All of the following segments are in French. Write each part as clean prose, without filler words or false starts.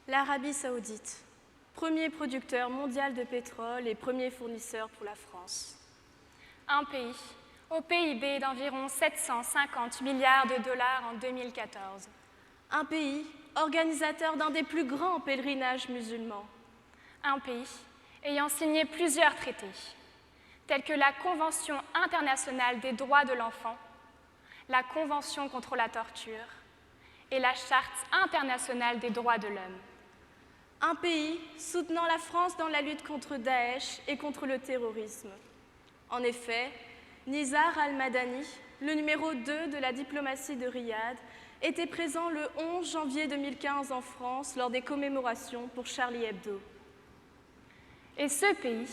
L'Arabie saoudite, premier producteur mondial de pétrole et premier fournisseur pour la France. Un pays au PIB d'environ 750 milliards de dollars en 2014. Un pays organisateur d'un des plus grands pèlerinages musulmans. Un pays ayant signé plusieurs traités, tels que la Convention internationale des droits de l'enfant, la Convention contre la torture et la Charte internationale des droits de l'homme. Un pays soutenant la France dans la lutte contre Daesh et contre le terrorisme. En effet, Nizar al-Madani, le numéro 2 de la diplomatie de Riyad, était présent le 11 janvier 2015 en France lors des commémorations pour Charlie Hebdo. Et ce pays,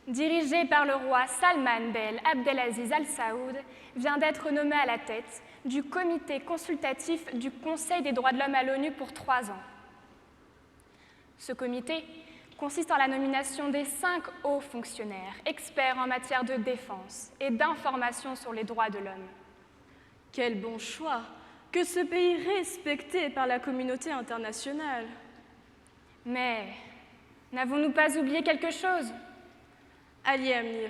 dirigé par le roi Salman Ben Abdelaziz Al Saoud, vient d'être nommé à la tête du comité consultatif du Conseil des droits de l'homme à l'ONU pour 3 ans. Ce comité consiste en la nomination des 5 hauts fonctionnaires, experts en matière de défense et d'information sur les droits de l'homme. Quel bon choix que ce pays respecté par la communauté internationale. Mais n'avons-nous pas oublié quelque chose? Ali Amir,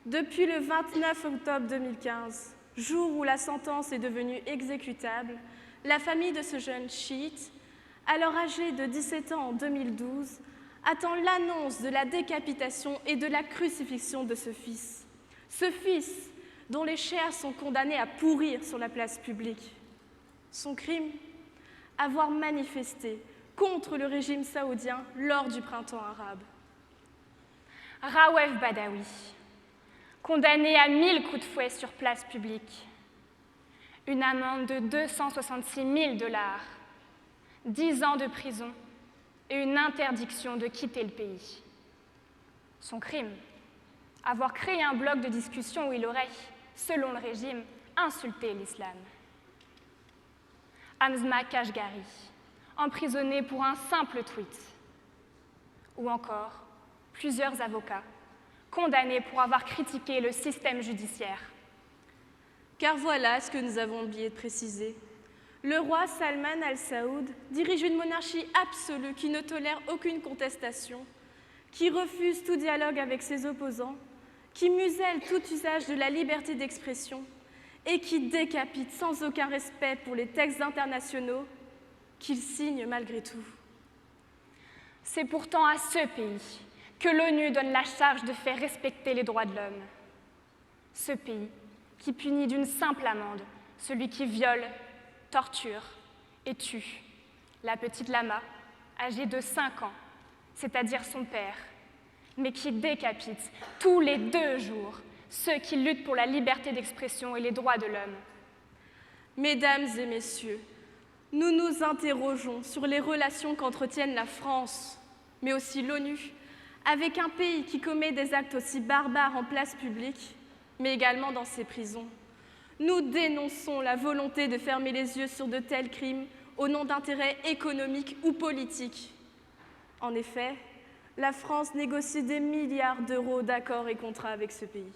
depuis le 29 octobre 2015, jour où la sentence est devenue exécutable, la famille de ce jeune chiite, alors âgé de 17 ans en 2012, attend l'annonce de la décapitation et de la crucifixion de ce fils. Ce fils dont les chairs sont condamnées à pourrir sur la place publique. Son crime? Avoir manifesté contre le régime saoudien lors du printemps arabe. Rawef Badawi, condamné à 1000 coups de fouet sur place publique, une amende de 266 000 $, 10 ans de prison et une interdiction de quitter le pays. Son crime? Avoir créé un blog de discussion où il aurait, selon le régime, insulté l'islam. Hamza Kashgari, emprisonné pour un simple tweet. Ou encore, plusieurs avocats condamnés pour avoir critiqué le système judiciaire. Car voilà ce que nous avons oublié de préciser. Le roi Salman Al Saoud dirige une monarchie absolue qui ne tolère aucune contestation, qui refuse tout dialogue avec ses opposants, qui muselle tout usage de la liberté d'expression et qui décapite sans aucun respect pour les textes internationaux qu'il signe malgré tout. C'est pourtant à ce pays que l'ONU donne la charge de faire respecter les droits de l'homme. Ce pays qui punit d'une simple amende celui qui viole, torture et tue la petite Lama, âgée de 5 ans, c'est-à-dire son père, mais qui décapite tous les 2 jours ceux qui luttent pour la liberté d'expression et les droits de l'homme. Mesdames et messieurs, nous nous interrogeons sur les relations qu'entretiennent la France, mais aussi l'ONU, avec un pays qui commet des actes aussi barbares en place publique, mais également dans ses prisons. Nous dénonçons la volonté de fermer les yeux sur de tels crimes au nom d'intérêts économiques ou politiques. En effet, la France négocie des milliards d'euros d'accords et contrats avec ce pays.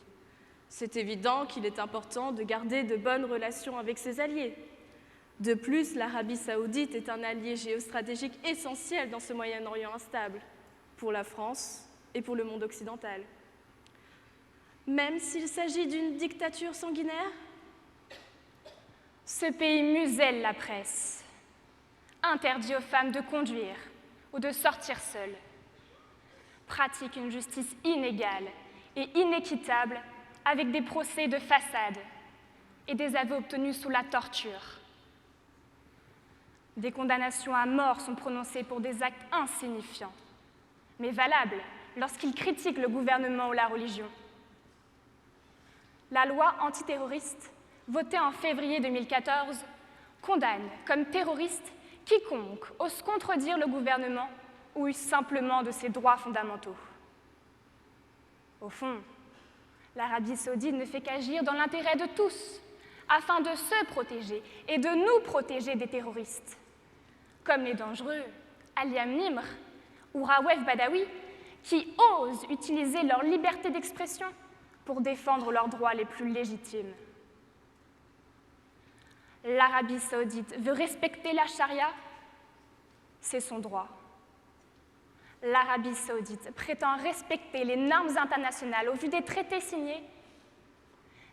C'est évident qu'il est important de garder de bonnes relations avec ses alliés. De plus, l'Arabie saoudite est un allié géostratégique essentiel dans ce Moyen-Orient instable, pour la France et pour le monde occidental. Même s'il s'agit d'une dictature sanguinaire? Ce pays muselle la presse, interdit aux femmes de conduire ou de sortir seules, pratique une justice inégale et inéquitable avec des procès de façade et des aveux obtenus sous la torture. Des condamnations à mort sont prononcées pour des actes insignifiants, mais valables lorsqu'ils critiquent le gouvernement ou la religion. La loi antiterroriste, votée en février 2014, condamne comme terroriste quiconque ose contredire le gouvernement ou use simplement de ses droits fondamentaux. Au fond, l'Arabie saoudite ne fait qu'agir dans l'intérêt de tous, afin de se protéger et de nous protéger des terroristes, comme les dangereux Aliam Nimr ou Rawef Badawi, qui osent utiliser leur liberté d'expression pour défendre leurs droits les plus légitimes. L'Arabie saoudite veut respecter la charia? C'est son droit. L'Arabie saoudite prétend respecter les normes internationales au vu des traités signés.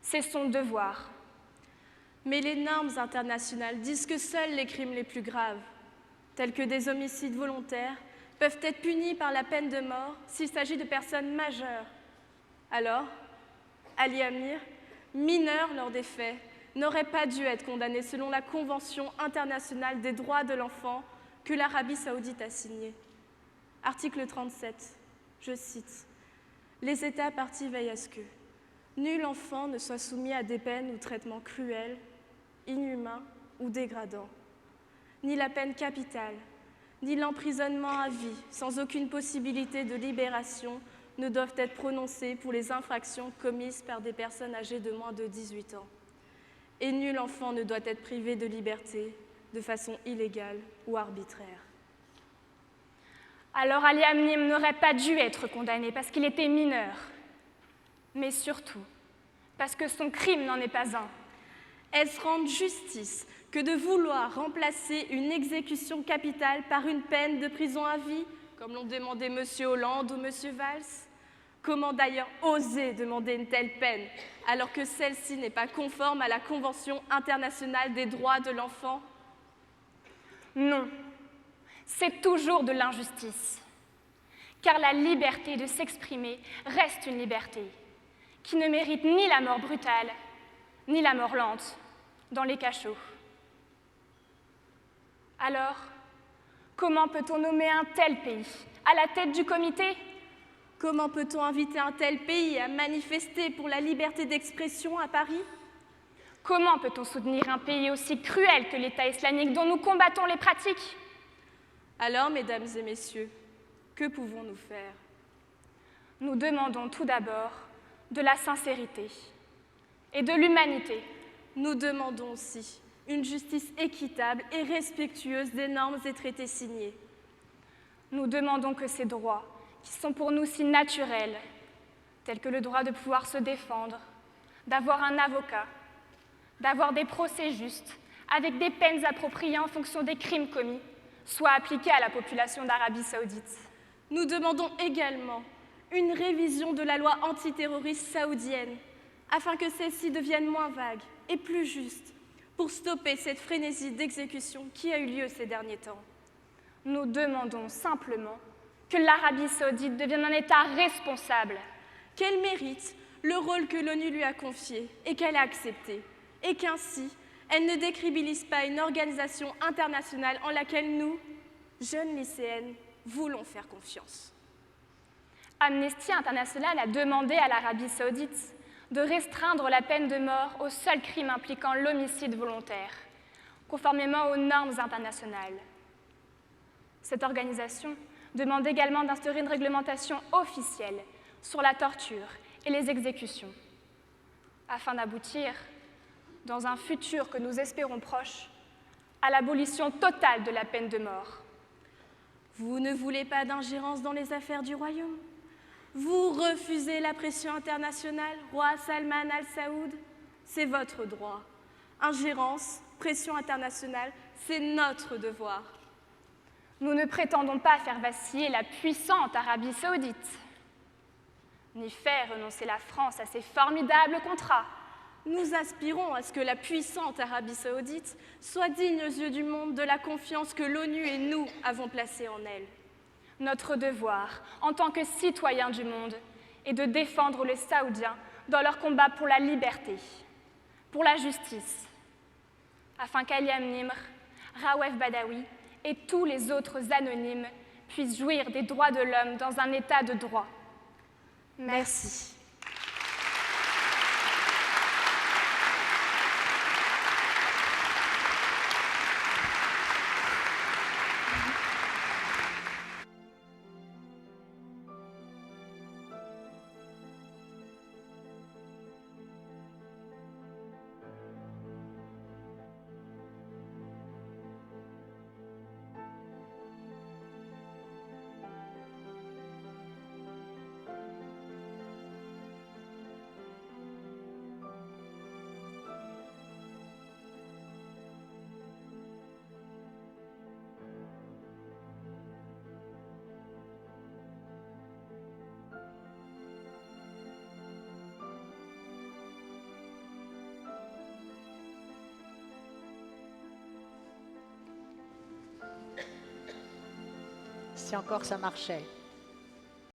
C'est son devoir. Mais les normes internationales disent que seuls les crimes les plus graves, tels que des homicides volontaires, peuvent être punis par la peine de mort s'il s'agit de personnes majeures. Alors, Ali Amir, mineur lors des faits, n'aurait pas dû être condamné selon la Convention internationale des droits de l'enfant que l'Arabie saoudite a signée. Article 37, je cite, « Les États parties veillent à ce que nul enfant ne soit soumis à des peines ou traitements cruels, inhumains ou dégradants, ni la peine capitale, ni l'emprisonnement à vie, sans aucune possibilité de libération, ne doivent être prononcés pour les infractions commises par des personnes âgées de moins de 18 ans. Et nul enfant ne doit être privé de liberté de façon illégale ou arbitraire. » Alors Ali Amir n'aurait pas dû être condamné parce qu'il était mineur, mais surtout parce que son crime n'en est pas un. Est-ce rendre justice que de vouloir remplacer une exécution capitale par une peine de prison à vie, comme l'ont demandé M. Hollande ou M. Valls? Comment d'ailleurs oser demander une telle peine, alors que celle-ci n'est pas conforme à la Convention internationale des droits de l'enfant? Non, c'est toujours de l'injustice, car la liberté de s'exprimer reste une liberté qui ne mérite ni la mort brutale, ni la mort lente dans les cachots. Alors, comment peut-on nommer un tel pays à la tête du comité? Comment peut-on inviter un tel pays à manifester pour la liberté d'expression à Paris? Comment peut-on soutenir un pays aussi cruel que l'État islamique dont nous combattons les pratiques? Alors, mesdames et messieurs, que pouvons-nous faire? Nous demandons tout d'abord de la sincérité et de l'humanité. Nous demandons aussi une justice équitable et respectueuse des normes et traités signés. Nous demandons que ces droits, qui sont pour nous si naturels, tels que le droit de pouvoir se défendre, d'avoir un avocat, d'avoir des procès justes, avec des peines appropriées en fonction des crimes commis, soient appliqués à la population d'Arabie saoudite. Nous demandons également une révision de la loi antiterroriste saoudienne, afin que celle-ci devienne moins vague et plus juste, pour stopper cette frénésie d'exécution qui a eu lieu ces derniers temps. Nous demandons simplement que l'Arabie saoudite devienne un État responsable. Qu'elle mérite le rôle que l'ONU lui a confié et qu'elle a accepté, et qu'ainsi, elle ne décrédibilise pas une organisation internationale en laquelle nous, jeunes lycéennes, voulons faire confiance. Amnesty International a demandé à l'Arabie saoudite de restreindre la peine de mort aux seuls crimes impliquant l'homicide volontaire, conformément aux normes internationales. Cette organisation demande également d'instaurer une réglementation officielle sur la torture et les exécutions, afin d'aboutir, dans un futur que nous espérons proche, à l'abolition totale de la peine de mort. Vous ne voulez pas d'ingérence dans les affaires du royaume? Vous refusez la pression internationale, roi Salman al-Saoud? C'est votre droit. Ingérence, pression internationale, c'est notre devoir. Nous ne prétendons pas faire vaciller la puissante Arabie saoudite, ni faire renoncer la France à ses formidables contrats. Nous aspirons à ce que la puissante Arabie saoudite soit digne aux yeux du monde de la confiance que l'ONU et nous avons placée en elle. Notre devoir, en tant que citoyens du monde, est de défendre les Saoudiens dans leur combat pour la liberté, pour la justice, afin qu'Aliam Nimr, Rawef Badawi et tous les autres anonymes puissent jouir des droits de l'homme dans un état de droit. Merci. si encore ça marchait.